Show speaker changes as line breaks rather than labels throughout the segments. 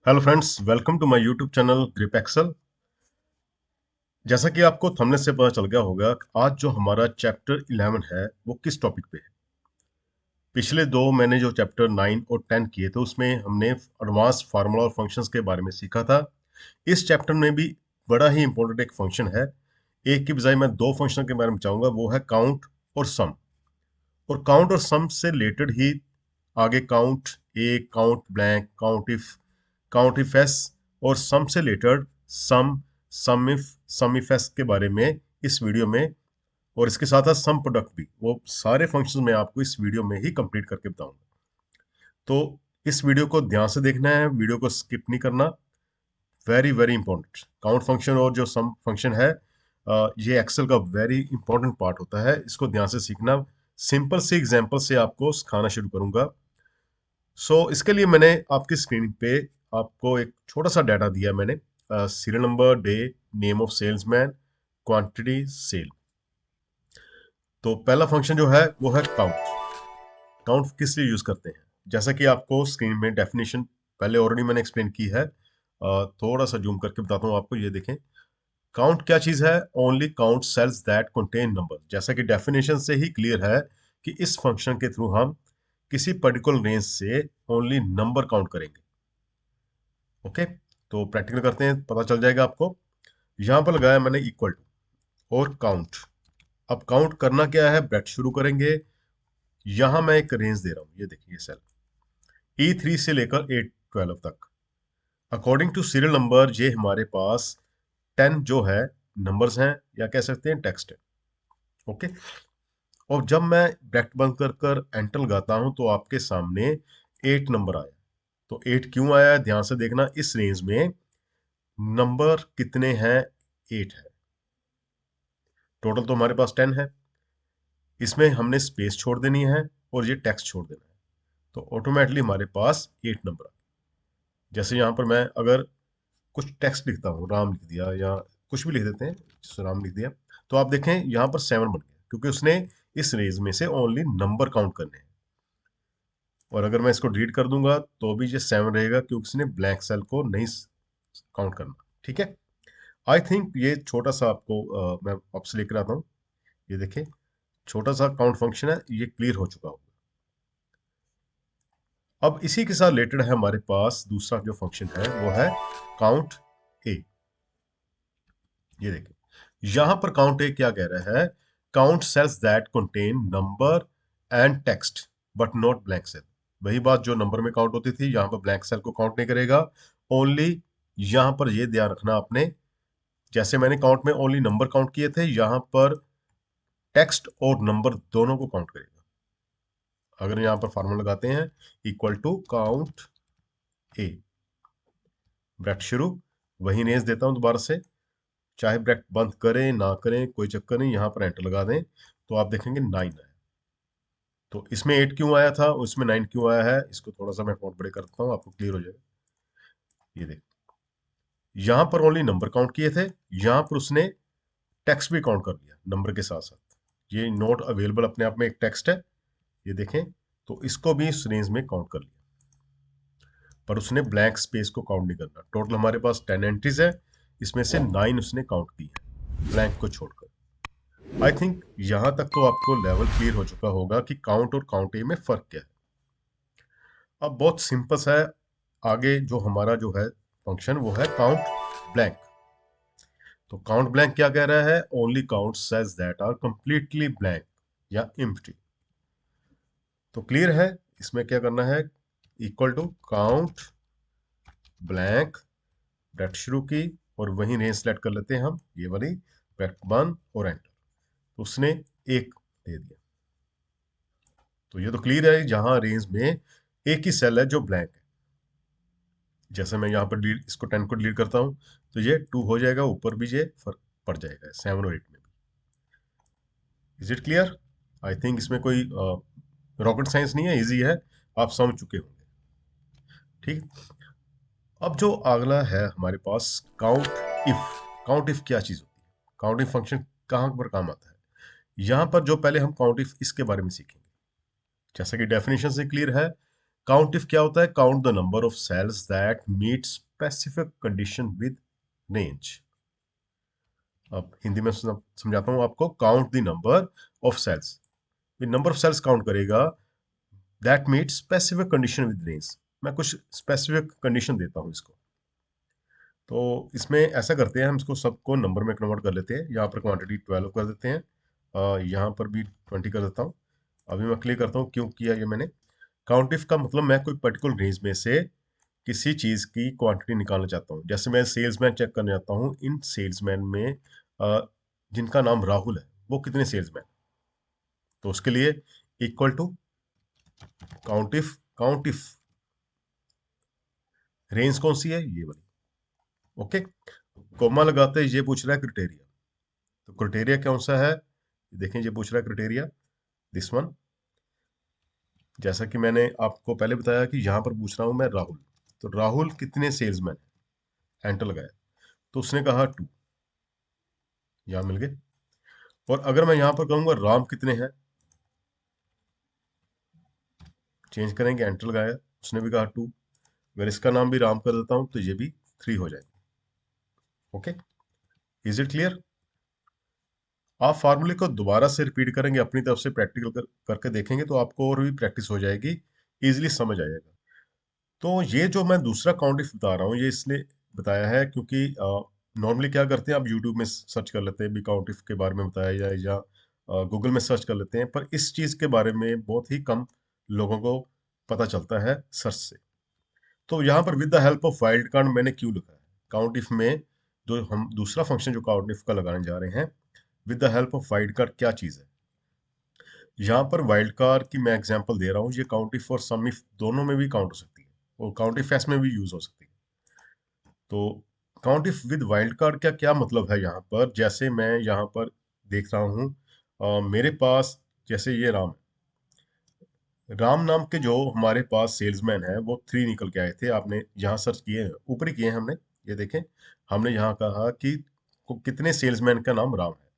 Hello friends, welcome to my YouTube channel Grip Excel. जैसा कि आपको थंबनेल से पता चल गया होगा, आज जो हमारा चैप्टर 11 है वो किस टॉपिक पे है। पिछले दो मैंने जो चैप्टर 9 और 10 किए थे उसमें हमने एडवांस फार्मूला और फंक्शंस के बारे में सीखा था। इस चैप्टर में भी बड़ा ही इंपॉर्टेंट एक फंक्शन है। एक की बजाय मैं दो फंक्शन के बारे में चाहूंगा, वो है काउंट और सम। और काउंट और सम से रिलेटेड ही आगे count A, count blank, count ifs और सम से related sum, sum ifs के बारे में इस वीडियो में, और इसके साथ साथ सम प्रोडक्ट भी, वो सारे फंक्शंस मैं आपको इस वीडियो में ही कंप्लीट करके बताऊंगा। तो इस वीडियो को ध्यान से देखना है, वीडियो को स्किप नहीं करना। Very very important count function और जो सम फंक्शन है, ये एक्सेल का वेरी इंपॉर्टेंट पार्ट होता है, इसको ध्यान से सीखना। सिंपल सी एग्जांपल से आपको सिखाना शुरू करूंगा। इसके लिए मैंने आपकी स्क्रीन पे आपको एक छोटा सा डाटा दिया मैंने। Serial number, day, name of salesman, quantity, sale. तो पहला फंक्शन जो है वो है काउंट। काउंट किस लिए यूज करते हैं, जैसा कि आपको स्क्रीन में डेफिनेशन पहले ऑलरेडी मैंने एक्सप्लेन की है। थोड़ा सा जूम करके बताता हूँ आपको, ये देखें। काउंट क्या चीज है? Only count cells that contain number. जैसा कि डेफिनेशन से ही क्लियर है कि इस फंक्शन के थ्रू हम किसी पर्टिकुलर रेंज से ओनली नंबर काउंट करेंगे। ओके, तो प्रैक्टिकल करते हैं, पता चल जाएगा आपको। यहां पर लगाया मैंने इक्वल टू और काउंट। अब काउंट करना क्या है, ब्रैकेट शुरू करेंगे। यहां मैं एक रेंज दे रहा हूं, ये देखिए सेल E3 से लेकर A12 तक। अकॉर्डिंग टू सीरियल नंबर ये हमारे पास 10 जो है नंबर्स हैं, या कह सकते हैं टेक्स्ट है। ओके, और जब मैं ब्रैकेट बंद कर कर एंटर लगाता हूं तो आपके सामने 8 नंबर आया। तो 8 क्यों आया है, ध्यान से देखना। इस रेंज में नंबर कितने हैं? 8 है। टोटल तो हमारे पास 10 है। इसमें हमने स्पेस छोड़ देनी है और ये टेक्स्ट छोड़ देना है, तो ऑटोमेटिकली हमारे पास 8 नंबर आ। जैसे यहाँ पर मैं अगर कुछ टेक्स्ट लिखता हूँ, राम लिख दिया या कुछ भी लिख देते हैं, जैसे राम लिख दिया, तो आप देखें यहाँ पर 7 बन गया, क्योंकि उसने इस रेंज में से ओनली नंबर काउंट करने हैं। और अगर मैं इसको डिलीट कर दूंगा तो भी ये 7 रहेगा, क्योंकि उसने ब्लैंक सेल को नहीं काउंट करना। ठीक है, आई थिंक ये छोटा सा आपको मैं आपसे लेकर आता हूँ। ये देखिए, छोटा सा काउंट फंक्शन है, ये क्लियर हो चुका होगा। अब इसी के साथ रिलेटेड है हमारे पास दूसरा जो फंक्शन है, वो है काउंट ए। ये देखिए, यहां पर काउंट ए क्या कह रहा है? Count cells that contain number and text but not blank cell. वही बात जो नंबर में काउंट होती थी, यहां पर ब्लैंक सेल को काउंट नहीं करेगा। ओनली यहां पर ये ध्यान रखना आपने, जैसे मैंने काउंट में ओनली नंबर काउंट किए थे, यहां पर टेक्स्ट और नंबर दोनों को काउंट करेगा। अगर यहां पर फॉर्मूला लगाते हैं, equal to count A, bracket शुरू, वही रेंज देता हूं दोबारा से। चाहे ब्रैकेट बंद करें ना करें कोई चक्कर नहीं, यहां पर एंटर लगा दें तो आप देखेंगे 9 आया। तो इसमें 8 क्यों आया था, उसमें 9 क्यों आया है, इसको थोड़ा सा मैं फॉन्ट बड़े करता हूँ, आपको क्लियर हो जाएगा। ये देख, यहां पर ओनली नंबर काउंट किए थे, यहां पर उसने टेक्स्ट भी काउंट कर लिया नंबर के साथ साथ। ये नोट अवेलेबल अपने आप में एक टेक्स्ट है, ये देखें। तो इसको भी इस रेंज में काउंट कर लिया, पर उसने ब्लैंक स्पेस को काउंट नहीं करना। टोटल हमारे पास 10 एंट्रीज है, इसमें से 9 उसने काउंट की है ब्लैंक को छोड़कर। आई थिंक यहां तक तो आपको लेवल क्लियर हो चुका होगा कि काउंट और काउंट ए में फर्क क्या है। अब बहुत सिंपल सा है, आगे जो हमारा जो है फंक्शन, वो है काउंट ब्लैंक। तो काउंट ब्लैंक क्या कह रहा है? Only count cells that are completely blank या एम्प्टी। तो क्लियर है, इसमें क्या करना है, equal to count blank, bracket शुरू की, और वही रेंज सेलेक्ट कर लेते हैं हम, ये वाली, ब्रैकेट बंद और एंटर। तो उसने एक दे दिया। तो ये तो क्लियर है, जहां रेंज में एक ही सेल है जो ब्लैंक है। जैसे मैं यहाँ पर इसको 10 को डिलीट करता हूँ तो ये 2 हो जाएगा, ऊपर भी ये फर्क पड़ जाएगा 7 और 8 में भी। Is it clear? I think इसमें कोई रॉकेट साइंस नहीं है, इजी है, आप समझ चुके होंगे। ठीक, अब जो अगला है हमारे पास काउंट इफ। काउंट इफ क्या चीज होती है, काउंट इफ फंक्शन कहाँ पर काम आता है? यहां पर जो पहले हम काउंट इफ इसके बारे में सीखेंगे। जैसा कि डेफिनेशन से क्लियर है, काउंट इफ क्या होता है? Count the number of cells that meet specific condition with range. अब हिंदी में समझाता हूं आपको। Count the number of cells, number of cells count करेगा that meet specific condition with range. मैं कुछ स्पेसिफिक कंडीशन देता हूं इसको। तो इसमें ऐसा करते हैं, हम इसको सबको नंबर में कन्वर्ट कर लेते हैं। यहाँ पर क्वांटिटी 12 कर देते हैं, यहाँ पर भी 20 कर देता हूँ। अभी मैं क्लियर करता हूँ क्यों किया ये मैंने। काउंट इफ का मतलब मैं कोई पर्टिकुलर रेंज में से किसी चीज की क्वांटिटी निकालना चाहता हूँ। जैसे मैं सेल्समैन चेक करने जाता हूँ, इन सेल्समैन में जिनका नाम राहुल है वो कितने सेल्समैन। तो उसके लिए equal to count if range कौन सी है, ये वाली। ओके, कोमा लगाते ही ये पूछ रहा है क्राइटेरिया। तो क्राइटेरिया कौन सा है, देखें ये पूछ रहा है क्राइटेरिया, दिस वन। जैसा कि मैंने आपको पहले बताया कि यहां पर पूछ रहा हूं मैं राहुल। तो राहुल कितने सेल्समैन, एंटर लगाया तो उसने कहा 2, यहां मिल गए। और अगर मैं यहां पर कहूंगा राम कितने हैं, चेंज करेंगे, एंटर लगाया, उसने भी कहा 2। अगर इसका नाम भी राम कर देता हूं तो ये भी 3 हो जाएगा। Okay, is it clear? आप फार्मूले को दोबारा से रिपीट करेंगे, अपनी तरफ से प्रैक्टिकल करके देखेंगे तो आपको और भी प्रैक्टिस हो जाएगी, इजिली समझ आएगा। तो ये जो मैं दूसरा काउंट इफ बता रहा हूँ, ये इसलिए बताया है क्योंकि नॉर्मली क्या करते हैं, आप यूट्यूब में सर्च कर लेते हैं भी काउंट इफ के बारे में बताया जाए, या गूगल में सर्च कर लेते हैं, पर इस चीज़ के बारे में बहुत ही कम लोगों को पता चलता है सर्च से। तो यहाँ पर with the help of wild card मैंने क्यों लिखा है? काउंट इफ में जो हम दूसरा फंक्शन जो काउंट इफ का लगाने जा रहे हैं, with the help of wild card, क्या चीज़ है? यहाँ पर वाइल्ड कार्ड की मैं एग्जांपल दे रहा हूँ, ये काउंट इफ और सम इफ दोनों में भी काउंट हो सकती है, और काउंट इफ एस में भी यूज हो सकती है। तो count if with wild card का क्या मतलब है? यहाँ पर जैसे मैं यहाँ पर देख रहा हूँ, मेरे पास जैसे ये राम है, राम नाम के जो हमारे पास सेल्समैन है वो 3 निकल के आए थे। आपने यहाँ सर्च किए हैं, ऊपर ही किए हैं हमने, ये देखें। हमने यहाँ कहा कि कितने सेल्समैन का नाम राम है,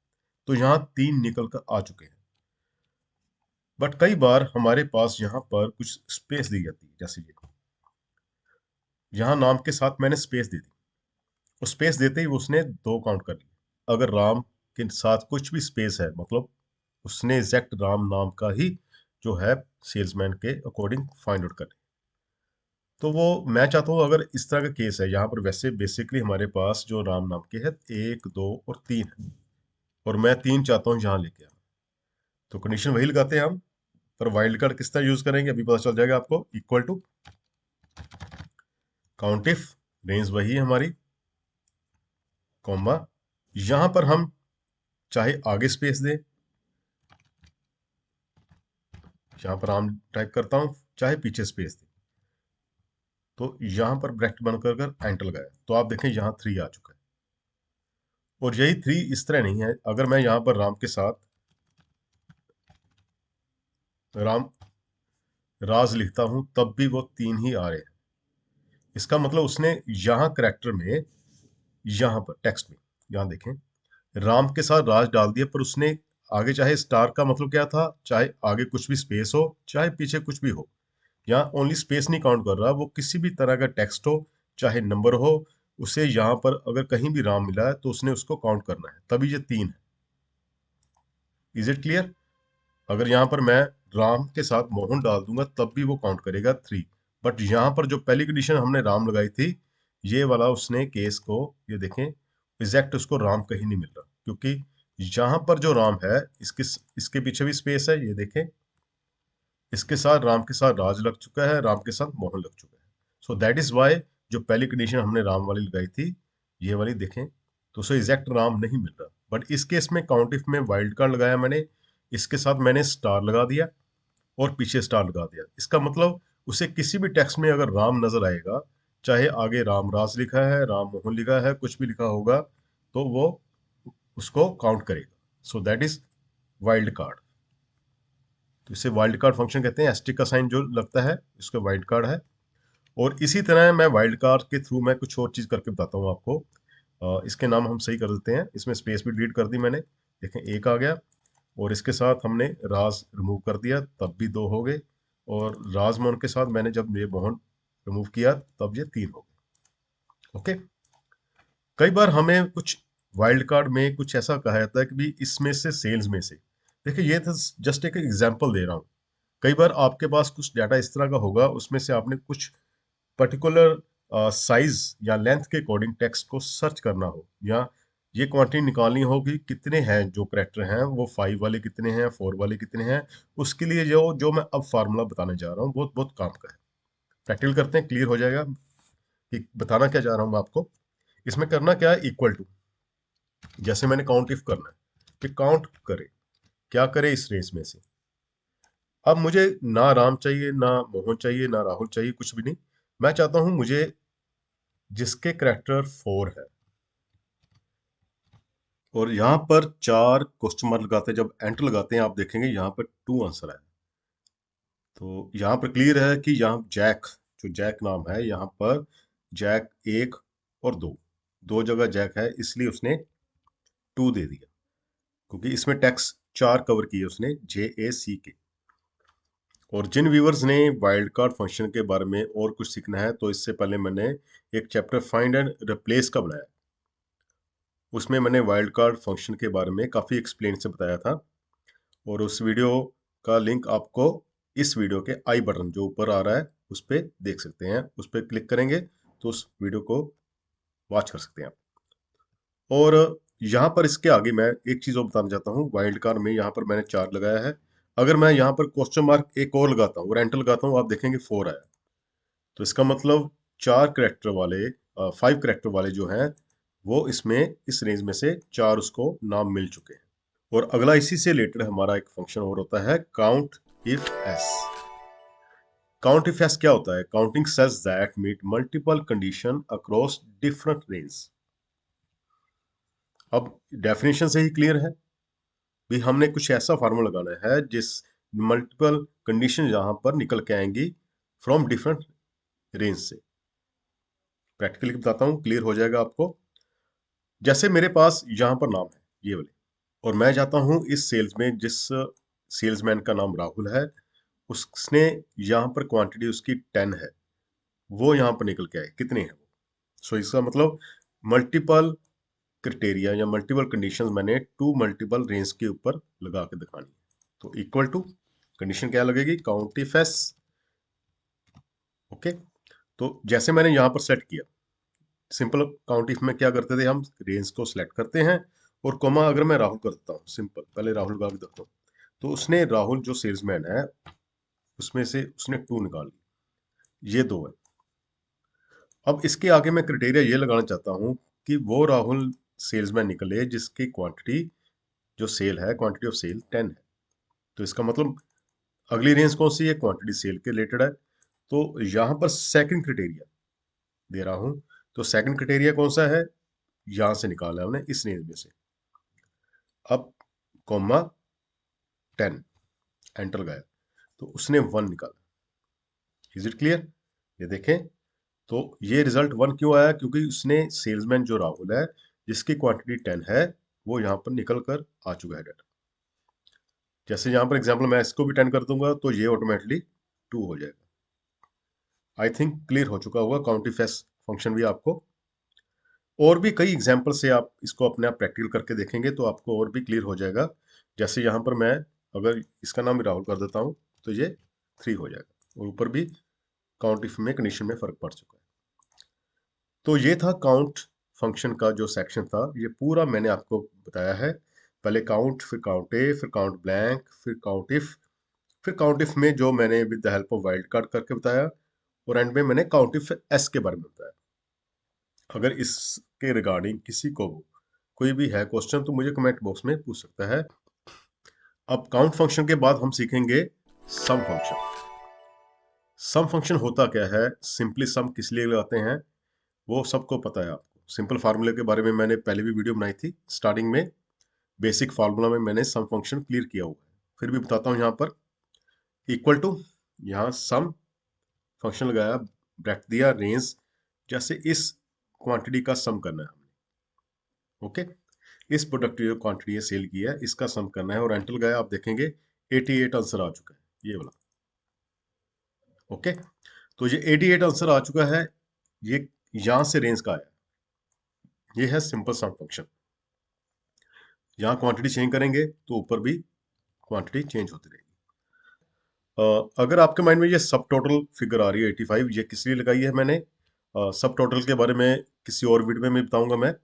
तो यहाँ 3 निकल कर आ चुके हैं। बट कई बार हमारे पास यहाँ पर कुछ स्पेस दी जाती है, जैसे ये यहाँ नाम के साथ मैंने स्पेस दे दी, और स्पेस देते ही उसने 2 काउंट कर लिया। अगर राम के साथ कुछ भी स्पेस है, मतलब उसने एग्जैक्ट राम नाम का ही जो है सेल्समैन के अकॉर्डिंग फाइंड आउट करे। तो वो मैं चाहता हूँ, अगर इस तरह का केस है यहाँ पर, वैसे बेसिकली हमारे पास जो राम नाम के है 1, 2 और 3 है, और मैं 3 चाहता हूँ यहाँ लेके आना। तो कंडीशन वही लगाते हैं हम, पर वाइल्ड कार्ड किस तरह यूज करेंगे अभी पता चल जाएगा आपको। Equal to count if, range वही है हमारी, कॉमा, यहां पर हम चाहे आगे स्पेस दें, यहां पर हम टाइप करता हूं, चाहे पीछे स्पेस दें। तो यहां पर ब्रैकेट बंद कर एंटर लगाया तो आप देखें यहां 3 आ चुका है। और यही 3 इस तरह नहीं है, अगर मैं यहां पर राम के साथ राम राज लिखता हूं तब भी वो 3 ही आ रहे हैं। इसका मतलब उसने यहां करेक्टर में, यहां पर टेक्स्ट में, यहां देखें, राम के साथ राज डाल दिया, पर उसने आगे चाहे स्टार का मतलब क्या था, चाहे आगे कुछ भी स्पेस हो, चाहे पीछे कुछ भी हो, यहाँ ओनली स्पेस नहीं काउंट कर रहा, वो किसी भी तरह का टेक्स्ट हो चाहे नंबर हो, उसे यहाँ पर अगर कहीं भी राम मिला है तो उसने उसको काउंट करना है, तभी ये 3 है। Is it clear? अगर यहाँ पर मैं राम के साथ मोहन डाल दूंगा तब भी वो काउंट करेगा 3। बट यहाँ पर जो पहली कंडीशन हमने राम लगाई थी, ये वाला उसने केस को, ये देखें, एग्जैक्ट उसको राम कहीं नहीं मिल रहा, क्योंकि यहाँ पर जो राम है इसके इसके पीछे भी स्पेस है, ये देखें, इसके साथ राम के साथ राज लग चुका है, राम के साथ मोहन लग चुका है। सो दैट इज वाई जो पहली कंडीशन हमने राम वाली लगाई थी, ये वाली देखें, तो उसे एग्जैक्ट राम नहीं मिल रहा। बट इस केस में काउंट इफ में वाइल्ड कार्ड लगाया मैंने, इसके साथ मैंने स्टार लगा दिया और पीछे स्टार लगा दिया। इसका मतलब उसे किसी भी टेक्स्ट में अगर राम नजर आएगा, चाहे आगे राम राज लिखा है, राम मोहन लिखा है, कुछ भी लिखा होगा, तो वो उसको काउंट करेगा। So that is wild card. तो इसे वाइल्ड कार्ड फंक्शन कहते हैं। एस्टिक का साइन जो लगता है इसका वाइल्ड कार्ड है। और इसी तरह मैं वाइल्ड कार्ड के थ्रू मैं कुछ और चीज करके बताता हूँ आपको। इसके नाम हम सही कर देते हैं, इसमें स्पेस भी डिलीट कर दी मैंने, देखें 1 आ गया, और इसके साथ हमने राज रिमूव कर दिया तब भी 2 हो गए, और राजमोहन के साथ मैंने जब ये मोहन रिमूव किया तब ये 3 हो गए। ओके, कई बार हमें कुछ वाइल्ड कार्ड में कुछ ऐसा कहा जाता है कि भी इसमें से सेल्स में से, देखिए ये तो जस्ट एक एग्जांपल दे रहा हूँ। कई बार आपके पास कुछ डाटा इस तरह का होगा, उसमें से आपने कुछ पर्टिकुलर साइज या लेंथ के अकॉर्डिंग टेक्स्ट को सर्च करना हो, या ये क्वांटिटी निकालनी हो कि कितने हैं जो करेक्टर हैं, वो 5 वाले कितने हैं, 4 वाले कितने हैं। उसके लिए जो जो मैं अब फार्मूला बताने जा रहा हूँ बहुत बहुत काम का है। प्रैक्टिकल करते हैं, क्लियर हो जाएगा कि बताना क्या चाह रहा हूँ मैं आपको। इसमें करना क्या है, इक्वल टू, जैसे मैंने काउंट इफ करना है कि काउंट करे, क्या करे इस रेस में से। अब मुझे ना राम चाहिए, ना मोहन चाहिए, ना राहुल चाहिए, कुछ भी नहीं। मैं चाहता हूं मुझे जिसके करेक्टर 4 है, और यहां पर 4 क्वेश्चन मार्क लगाते हैं, जब एंटर लगाते हैं आप देखेंगे यहां पर 2 आंसर है। तो यहां पर क्लियर है कि यहाँ जैक, जो जैक नाम है, यहाँ पर जैक 1 और 2, दो जगह जैक है, इसलिए उसने 2 दे दिया, क्योंकि इसमें टैक्स 4 कवर किए उसने, JACK। और जिन व्यूवर्स ने वाइल्ड कार्ड फंक्शन के बारे में और कुछ सीखना है, तो इससे पहले मैंने एक चैप्टर फाइंड एंड रिप्लेस का बनाया, उसमें मैंने वाइल्ड कार्ड फंक्शन के बारे में काफ़ी एक्सप्लेन से बताया था। और उस वीडियो का लिंक आपको इस वीडियो के आई बटन जो ऊपर आ रहा है उस पर देख सकते हैं, उस पर क्लिक करेंगे तो उस वीडियो को वॉच कर सकते हैं आप। और यहाँ पर इसके आगे मैं एक चीज़ और बताना चाहता हूँ, वाइल्ड कार्ड में यहाँ पर मैंने 4 लगाया है। अगर मैं यहाँ पर क्वेश्चन मार्क एक और लगाता हूँ और एंटर लगाता हूँ, आप देखेंगे 4 आया। तो इसका मतलब 4 करेक्टर वाले, 5 करेक्टर वाले जो हैं, वो इसमें इस रेंज में से 4 उसको नाम मिल चुके हैं। और अगला इसी से रिलेटेड हमारा एक फंक्शन और होता है count ifs. Count ifs क्या होता है? Counting cells that meet multiple condition across different range. अब डेफिनेशन से ही क्लियर है भी, हमने कुछ ऐसा फार्मूला लगाना है जिस मल्टीपल कंडीशन यहां पर निकल के आएंगी फ्रॉम डिफरेंट रेंज से। प्रैक्टिकली बताता हूँ, क्लियर हो जाएगा आपको। जैसे मेरे पास यहाँ पर नाम है ये वाले, और मैं चाहता हूँ इस सेल्स में जिस सेल्समैन का नाम राहुल है, उसने यहाँ पर क्वांटिटी उसकी 10 है, वो यहाँ पर निकल के आए कितने हैं वो। सो इसका मतलब मल्टीपल क्राइटेरिया या मल्टीपल कंडीशंस मैंने 2 मल्टीपल रेंज के ऊपर लगा के दिखानी है। तो इक्वल टू कंडीशन क्या लगेगी, काउंट इफ एस। ओके, तो जैसे मैंने यहाँ पर सेट किया, सिंपल काउंट इफ में क्या करते थे हम, रेंज को सिलेक्ट करते हैं और कोमा अगर मैं राहुल कर देता हूँ, सिंपल पहले राहुल का देखता हूँ, तो उसने राहुल जो सेल्समैन है उसमें से उसने 2 निकाल ली, ये 2 है। अब इसके आगे मैं क्राइटेरिया ये लगाना चाहता हूँ कि वो राहुल सेल्समैन निकले जिसकी क्वांटिटी, जो सेल है, क्वांटिटी ऑफ सेल 10 है। तो इसका मतलब अगली रेंज कौन सी है, क्वांटिटी सेल के रिलेटेड है। तो यहां पर सेकंड क्राइटेरिया दे रहा हूं, तो सेकंड क्राइटेरिया कौन सा है, यहां से निकाला है हमने इस रेंज में से। अब कॉमा 10, एंटर गया तो उसने 1 निकाला। Is it clear? ये देखें, तो ये रिजल्ट 1 क्यों आया, क्योंकि उसने सेल्समैन जो राहुल है जिसकी क्वांटिटी 10 है, वो यहाँ पर निकल कर आ चुका है डाटा। जैसे यहाँ पर एग्जाम्पल मैं इसको भी 10 कर दूंगा तो ये ऑटोमेटिकली 2 हो जाएगा। आई थिंक क्लियर हो चुका होगा काउंटिफेस फंक्शन भी आपको। और भी कई एग्जाम्पल से आप इसको अपने आप प्रैक्टिकल करके देखेंगे तो आपको और भी क्लियर हो जाएगा। जैसे यहाँ पर मैं अगर इसका नाम राहुल कर देता हूँ तो ये 3 हो जाएगा, और ऊपर भी काउंट इफ में कंडीशन में फर्क पड़ चुका है। तो ये था काउंट फंक्शन का जो सेक्शन था, ये पूरा मैंने आपको बताया है। पहले काउंट, फिर काउंट ए, फिर काउंट ब्लैंक, फिर काउंट इफ, फिर काउंट इफ में जो मैंने with the help of wild card करके बताया, और एंड में मैंने काउंट इफ एस के बारे में बताया। अगर इसके रिगार्डिंग किसी को कोई भी है क्वेश्चन तो मुझे कमेंट बॉक्स में पूछ सकता है। अब काउंट फंक्शन के बाद हम सीखेंगे सम फंक्शन। सम फंक्शन होता क्या है, सिंपली सम किस लिए लगाते हैं वो सबको पता है आपको। सिंपल फार्मूले के बारे में मैंने पहले भी वीडियो बनाई थी स्टार्टिंग में, बेसिक फार्मूला में मैंने सम फंक्शन क्लियर किया हुआ है, फिर भी बताता हूँ। यहाँ पर इक्वल टू, यहाँ सम फंक्शन लगाया, ब्रैकेट दिया, रेंज, जैसे इस क्वांटिटी का सम करना है हमने। ओके, इस प्रोडक्ट की जो क्वांटिटी है सेल की है इसका सम करना है, और एंटर गया, आप देखेंगे 88 आंसर आ चुका है ये वाला। ओके, तो ये 88 आंसर आ चुका है। ये यहां से रेंज का आया। ये है सिंपल सम फंक्शन। यहाँ क्वांटिटी चेंज करेंगे तो ऊपर भी क्वांटिटी चेंज होती रहेगी। अगर आपके माइंड में ये सब टोटल फिगर आ रही है 85, ये किस लिए लगाई है मैंने, सब टोटल के बारे में किसी और वीडियो में बताऊंगा मैं।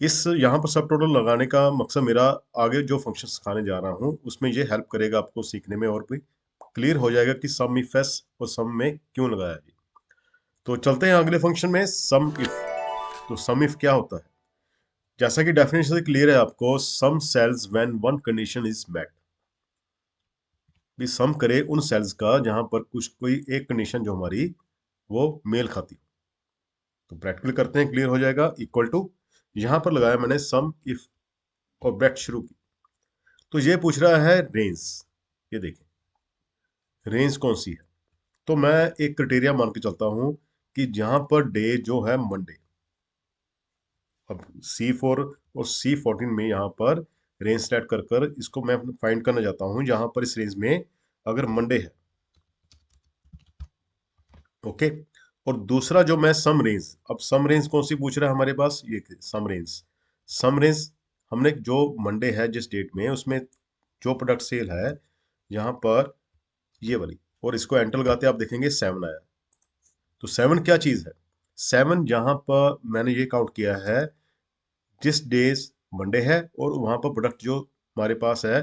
इस यहाँ पर सब टोटल लगाने का मकसद मेरा, आगे जो फंक्शन सिखाने जा रहा हूँ उसमें ये हेल्प करेगा आपको सीखने में, और भी क्लियर हो जाएगा कि सम इफ एस और सम में क्यों लगाया है। तो चलते हैं अगले फंक्शन में, सम इफ। तो सम इफ क्या होता है? जैसा कि डेफिनेशन से क्लियर है आपको, sum cells when one condition is met. भी सम करे उन सेल्स का जहां पर कुछ कोई एक कंडीशन जो हमारी वो मेल खाती हो। तो प्रैक्टिकल करते हैं, क्लियर हो जाएगा। इक्वल टू, यहां पर लगाया मैंने सम इफ और ब्रैकेट शुरू की। तो ये पूछ रहा है रेंज। ये देखिए रेंज कौन सी है। तो मैं एक क्राइटेरिया मान के चलता हूं कि जहां पर डे जो है मंडे। अब C4 और C14 में यहाँ पर रेंज सेलेक्ट कर कर इसको मैं फाइंड करना चाहता हूँ जहां पर इस रेंज में अगर मंडे है। ओके, और दूसरा जो मैं सम रेंज, अब सम रेंज कौन सी पूछ रहा है हमारे पास, ये सम रेंज। सम रेंज हमने जो मंडे है जिस डेट में, उसमें जो प्रोडक्ट सेल है यहाँ पर ये वाली, और इसको एंटर लगाते आप देखेंगे 7 आया। तो 7 क्या चीज है? 7 यहाँ पर मैंने ये काउंट किया है जिस डेज मंडे है और वहां पर प्रोडक्ट जो हमारे पास है,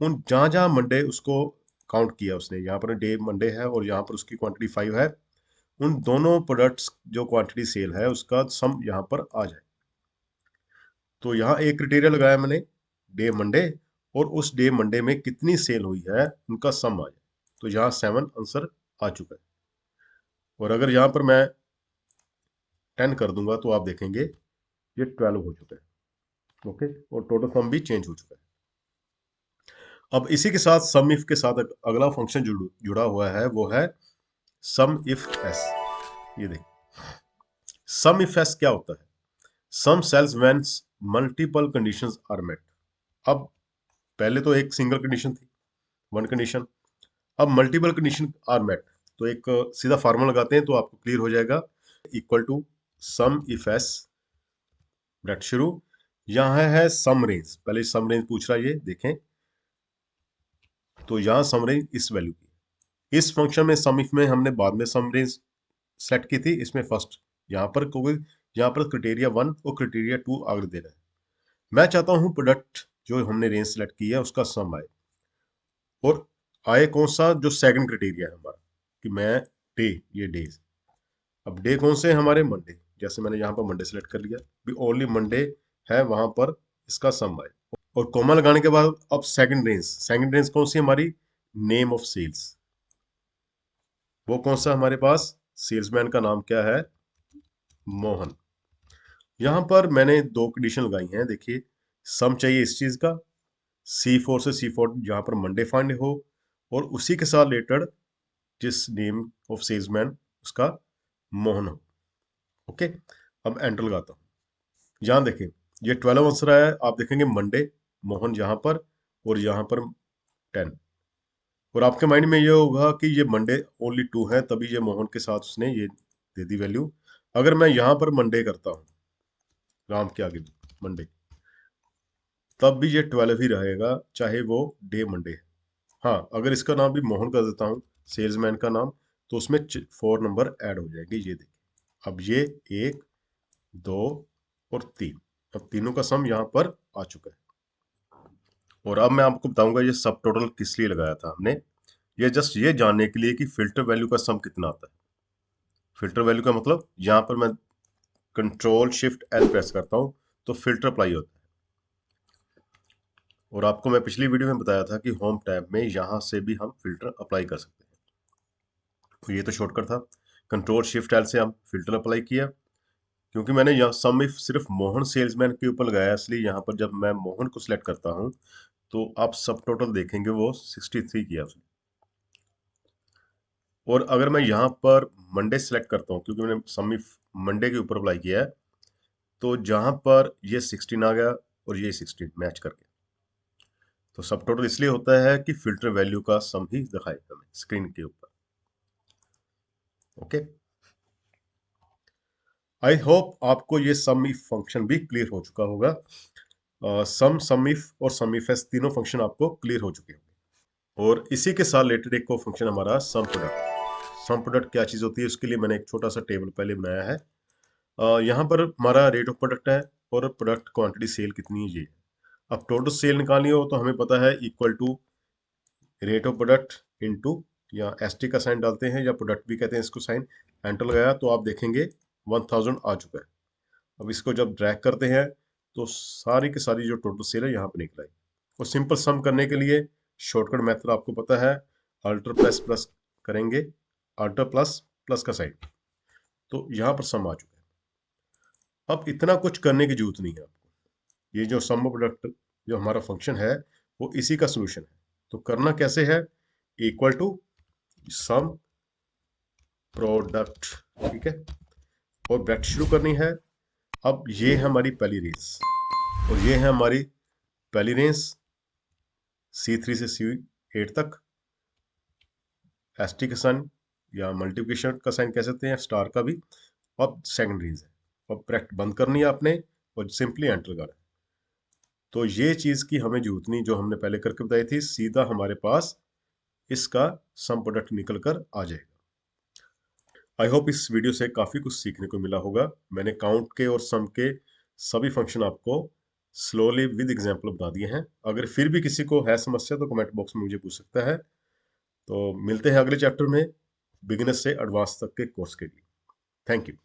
उन जहां जहां मंडे उसको काउंट किया उसने। यहाँ पर डे मंडे है और यहाँ पर उसकी क्वांटिटी 5 है। उन दोनों प्रोडक्ट्स जो क्वांटिटी सेल है उसका सम यहाँ पर आ जाए। तो यहाँ एक क्राइटेरिया लगाया मैंने, डे मंडे, और उस डे मंडे में कितनी सेल हुई है उनका सम आ जाए। तो यहाँ 7 आंसर आ चुका है। और अगर यहाँ पर मैं 10 कर दूंगा तो आप देखेंगे ये 12 हो चुका है। ओके, और टोटल सम भी चेंज हो चुका है। अब इसी के साथ सम इफ के साथ अगला फंक्शन जुड़ा हुआ है, वो है सम इफ एस। ये देखिए सम इफ एस क्या होता है? Sum cells when multiple conditions are met. अब पहले तो एक सिंगल कंडीशन थी, वन कंडीशन। अब मल्टीपल कंडीशन आर मेट। तो एक सीधा फार्मूला लगाते हैं तो आपको क्लियर हो जाएगा। Equal to sum ifs bracket शुरू, यहाँ है सम रेंज। पहले सम रेंज पूछ रहा है, ये देखें। तो यहाँ सम रेंज इस वैल्यू की। इस फंक्शन में सम इफ में हमने बाद में सम रेंज सेलेक्ट की थी, इसमें फर्स्ट यहाँ पर क्योंकि यहाँ पर क्राइटेरिया 1 और क्राइटेरिया 2 आगे दे रहा है। मैं चाहता हूं प्रोडक्ट जो हमने रेंज सेलेक्ट की है उसका सम आए, और आए कौन सा, जो सेकंड क्राइटेरिया है हमारा कि मैं डे, ये डेज। अब डे कौन से हैं हमारे? मंडे। जैसे मैंने यहाँ पर मंडे सेलेक्ट कर लिया, भी ओनली मंडे है वहां पर इसका सम आए। और कॉमा लगाने के बाद अब सेकंड रेंज कौन सी है हमारी? Name of sales. वो कौन सा हमारे पास? सेल्समैन का नाम क्या है? मोहन। यहां पर मैंने दो कंडीशन लगाई हैं, देखिए। सम चाहिए इस चीज का, C4 से C4 जहां पर मंडे फाइंड हो, और उसी के साथ रिलेटेड जिस नेम ऑफ सेल्समैन उसका मोहन हो। ओके, अब एंटर लगाता हूँ। यहाँ देखें ये 12 आंसर आया है। आप देखेंगे मंडे, मोहन यहाँ पर, और यहाँ पर 10। और आपके माइंड में ये होगा कि ये मंडे ओनली 2 है, तभी ये मोहन के साथ उसने ये दे दी वैल्यू। अगर मैं यहाँ पर मंडे करता हूँ, राम के आगे मंडे, तब भी ये 12 ही रहेगा, चाहे वो डे मंडे है। हाँ, अगर इसका नाम भी मोहन कर देता हूँ, सेल्समैन का नाम, तो उसमें 4 नंबर ऐड हो जाएंगे। ये देखिए अब ये 1, 2 और 3। अब तीनों का सम यहाँ पर आ चुका है। और अब मैं आपको बताऊंगा ये सब टोटल किस लिए लगाया था हमने। ये जस्ट ये जानने के लिए कि फिल्टर वैल्यू का सम कितना आता है। फिल्टर वैल्यू का मतलब, यहाँ पर मैं कंट्रोल शिफ्ट एल प्रेस करता हूँ तो फिल्टर अप्लाई होता है। और आपको मैं पिछली वीडियो में बताया था कि होम टैब में यहाँ से भी हम फिल्टर अप्लाई कर सकते हैं। तो ये तो शॉर्टकट था, कंट्रोल शिफ्ट एल से हम फिल्टर अप्लाई किया। क्योंकि मैंने यहाँ सम इफ सिर्फ मोहन सेल्समैन के ऊपर लगाया, इसलिए यहाँ पर जब मैं मोहन को सिलेक्ट करता हूँ तो आप सब टोटल देखेंगे वो 63 किया उसने। और अगर मैं यहाँ पर मंडे सेलेक्ट करता हूँ, क्योंकि मैंने सम इफ मंडे के ऊपर अप्लाई किया है, तो जहाँ पर ये 16 आ गया और ये 16 मैच करके। तो सब टोटल इसलिए होता है कि फिल्टर वैल्यू का सम ही दिखाएगा हमें स्क्रीन के ऊपर। ओके, आई होप आपको ये सम इफ फंक्शन भी क्लियर हो चुका होगा। सम इफ और सम इफ एस तीनों फंक्शन आपको क्लियर हो चुके होंगे। और इसी के साथ रिलेटेड एक और फंक्शन हमारा सम प्रोडक्ट। सम प्रोडक्ट क्या चीज होती है, उसके लिए मैंने एक छोटा सा टेबल पहले बनाया है। यहाँ पर हमारा रेट ऑफ प्रोडक्ट है और प्रोडक्ट क्वांटिटी सेल कितनी है ये। अब टोटल सेल निकालनी हो तो हमें पता है equal to rate of product into, या एसटी का साइन डालते हैं या प्रोडक्ट भी कहते हैं इसको, साइन एंटर लगाया तो आप देखेंगे 1000 आ चुका है। अब इसको जब ड्रैग करते हैं तो सारी की सारी जो टोटल सेल है यहाँ पर निकल आई। और सिंपल सम करने के लिए शॉर्टकट मेथड आपको पता है, अल्टर प्लस प्लस करेंगे, अल्टर प्लस प्लस का साइन, तो यहाँ पर सम आ चुका है। अब इतना कुछ करने की जरूरत नहीं है आपको। ये जो सम प्रोडक्ट जो हमारा फंक्शन है वो इसी का सोल्यूशन है। तो करना कैसे है, इक्वल टू सम प्रोडक्ट, ठीक है, और ब्रैकेट शुरू करनी है। अब ये है हमारी पहली रेंज और ये है हमारी पहली रेंज C3 से C8 तक, एसटी का साइन या मल्टीप्लिकेशन का साइन कह सकते हैं, स्टार का भी। अब सेकंड रेंज है, अब ब्रैकेट बंद करनी है आपने और सिंपली एंटर करना है। तो ये चीज की हमें जरूरत नहीं, जो हमने पहले करके बताई थी, सीधा हमारे पास इसका सम प्रोडक्ट निकल कर आ जाएगा। आई होप इस वीडियो से काफी कुछ सीखने को मिला होगा। मैंने काउंट के और सम के सभी फंक्शन आपको स्लोली विद एग्जांपल बता दिए हैं। अगर फिर भी किसी को है समस्या तो कमेंट बॉक्स में मुझे पूछ सकता है। तो मिलते हैं अगले चैप्टर में, बिगिनर से एडवांस तक के कोर्स के लिए। Thank you.